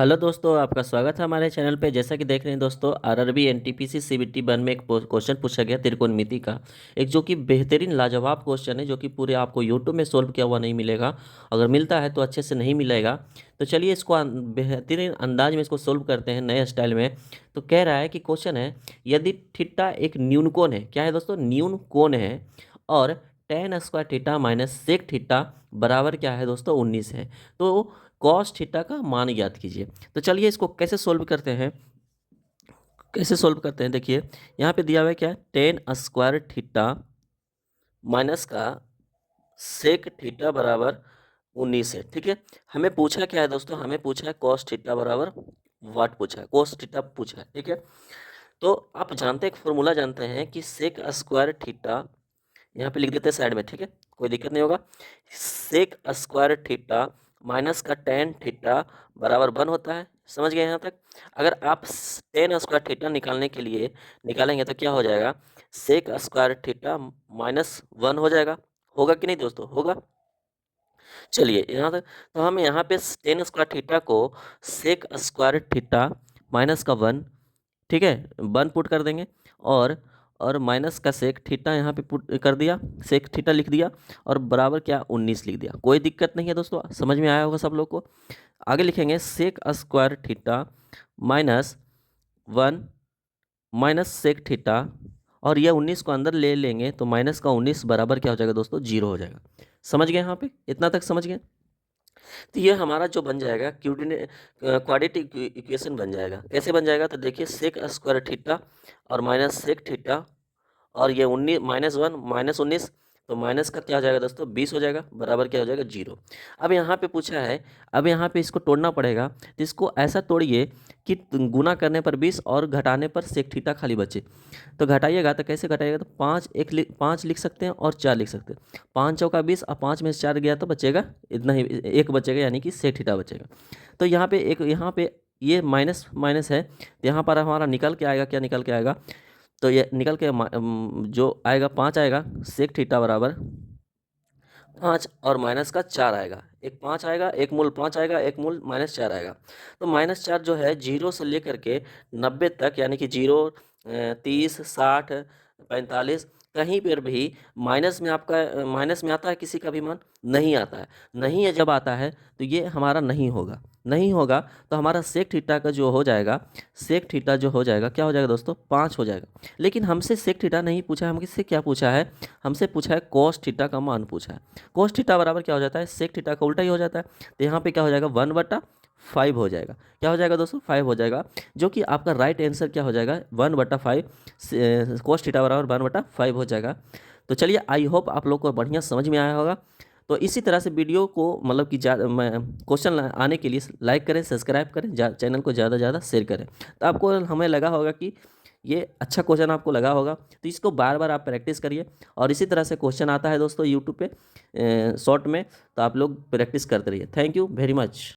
Hello दोस्तों, आपका स्वागत है हमारे चैनल पे। जैसा कि देख रहे हैं दोस्तों, आरआरबी एनटीपीसी सीबीटी 1 में एक क्वेश्चन पूछा गया त्रिकोणमिति का। एक जो कि बेहतरीन लाजवाब क्वेश्चन है, जो कि पूरे आपको यूट्यूब में सोल्व किया हुआ नहीं मिलेगा। अगर मिलता है तो अच्छे से नहीं मिलेगा। तो चलिए इसको बेहतरीन अंदाज में इसको सोल्व करते हैं नए स्टाइल में। तो कह रहा है कि क्वेश्चन है, यदि थीटा एक न्यून कोण है। क्या है दोस्तों? न्यून कोण है। और tan square theta minus sec theta बराबर क्या है दोस्तों? 19 है। तो कॉस थीटा का मान ज्ञात कीजिए। तो चलिए इसको कैसे सोल्व करते हैं। देखिए, यहाँ पे दिया हुआ है क्या? टेन स्क्वायर थीटा माइनस का सेक थीटा बराबर 19 है। ठीक है। हमें पूछा क्या है दोस्तों? हमें पूछा है कॉस थीटा बराबर वाट पूछा है, कोस थीटा पूछा है। ठीक है। तो आप जानते हैं, एक फॉर्मूला जानते हैं कि सेक स्क्वायर थीटा, यहाँ पे लिख देते हैं साइड में। ठीक है, कोई दिक्कत नहीं होगा। सेक स्क्वायर थीटा माइनस का टेन थीटा बराबर 1 होता है। समझ गए यहाँ तक? अगर आप टेन स्क्वायर थीटा निकालने के लिए निकालेंगे तो क्या हो जाएगा? सेक स्क्वायर थीटा माइनस 1 हो जाएगा। होगा कि नहीं दोस्तों? होगा। चलिए यहाँ तक। तो हम यहाँ पे टेन स्क्वायर थीटा को सेक स्क्वायर थीटा माइनस का 1, ठीक है, 1 पुट कर देंगे। और माइनस का सेक थीटा यहाँ पे पुट कर दिया, सेक थीटा लिख दिया। और बराबर क्या? 19 लिख दिया। कोई दिक्कत नहीं है दोस्तों, समझ में आया होगा सब लोग को। आगे लिखेंगे sec square theta minus 1 minus sec theta. और ये 19 को अंदर ले लेंगे तो माइनस का 19 बराबर क्या हो जाएगा दोस्तों? 0 हो जाएगा। समझ गए यहाँ पे? इतना तक समझ गए? तो ये हमारा जो बन जाएगा क्वाड्रेटिक इक्वेशन बन जाएगा। कैसे बन जाएगा? तो देखिए, सेक स्क्वायर थीटा और माइनस सेक थीटा, और ये 19 -1 -19, तो माइनस का क्या हो जाएगा दोस्तों? 20 हो जाएगा। बराबर क्या हो जाएगा? 0। अब यहाँ पे पूछा है, अब यहाँ पे इसको तोड़ना पड़ेगा। तो इसको ऐसा तोड़िए कि गुना करने पर 20 और घटाने पर सेक थीटा खाली बचे। तो घटाइएगा तो कैसे घटाइएगा? तो 5 लिख सकते हैं और 4 लिख सकते हैं। 5 चौका 20 और 5 में से 4 गया तो बचेगा इतना ही, एक बचेगा, यानी कि सेक थीटा बचेगा। तो यहाँ पे ये माइनस माइनस है, तो यहाँ पर हमारा निकल के आएगा, क्या निकल के आएगा? तो ये निकल के जो आएगा 5 आएगा। सेक थीटा बराबर 5 और माइनस का 4 आएगा। एक 5 आएगा, एक मूल 5 आएगा, एक मूल -4 आएगा। तो -4 जो है 0 से लेकर के 90 तक, यानी कि 0, 30, 60, 45, कहीं पर भी माइनस में आपका माइनस में आता है किसी का भी मान? नहीं आता है। नहीं है जब आता है तो ये हमारा नहीं होगा। नहीं होगा तो हमारा सेक थीटा का जो हो जाएगा, सेक थीटा जो हो जाएगा, क्या हो जाएगा दोस्तों? 5 हो जाएगा। लेकिन हमसे सेक थीटा नहीं पूछा है, हमसे क्या पूछा है? हमसे पूछा है कॉस थीटा का मान पूछा है। कॉस थीटा बराबर क्या हो जाता है? सेक थीटा का उल्टा ही हो जाता है। तो यहाँ पे क्या हो जाएगा? 1/5 हो जाएगा। क्या हो जाएगा दोस्तों? 5 हो जाएगा। जो कि आपका राइट आंसर क्या हो जाएगा? 1/5। कॉस थीटा बराबर 1/5 हो जाएगा। तो चलिए, आई होप आप लोग को बढ़िया समझ में आया होगा। तो इसी तरह से वीडियो को मतलब कि क्वेश्चन आने के लिए लाइक करें, सब्सक्राइब करें, चैनल को ज़्यादा से ज़्यादा शेयर करें। तो आपको हमें लगा होगा कि ये अच्छा क्वेश्चन आपको लगा होगा। तो इसको बार बार आप प्रैक्टिस करिए। और इसी तरह से क्वेश्चन आता है दोस्तों यूट्यूब पे शॉर्ट में, तो आप लोग प्रैक्टिस करते रहिए। Thank you very much.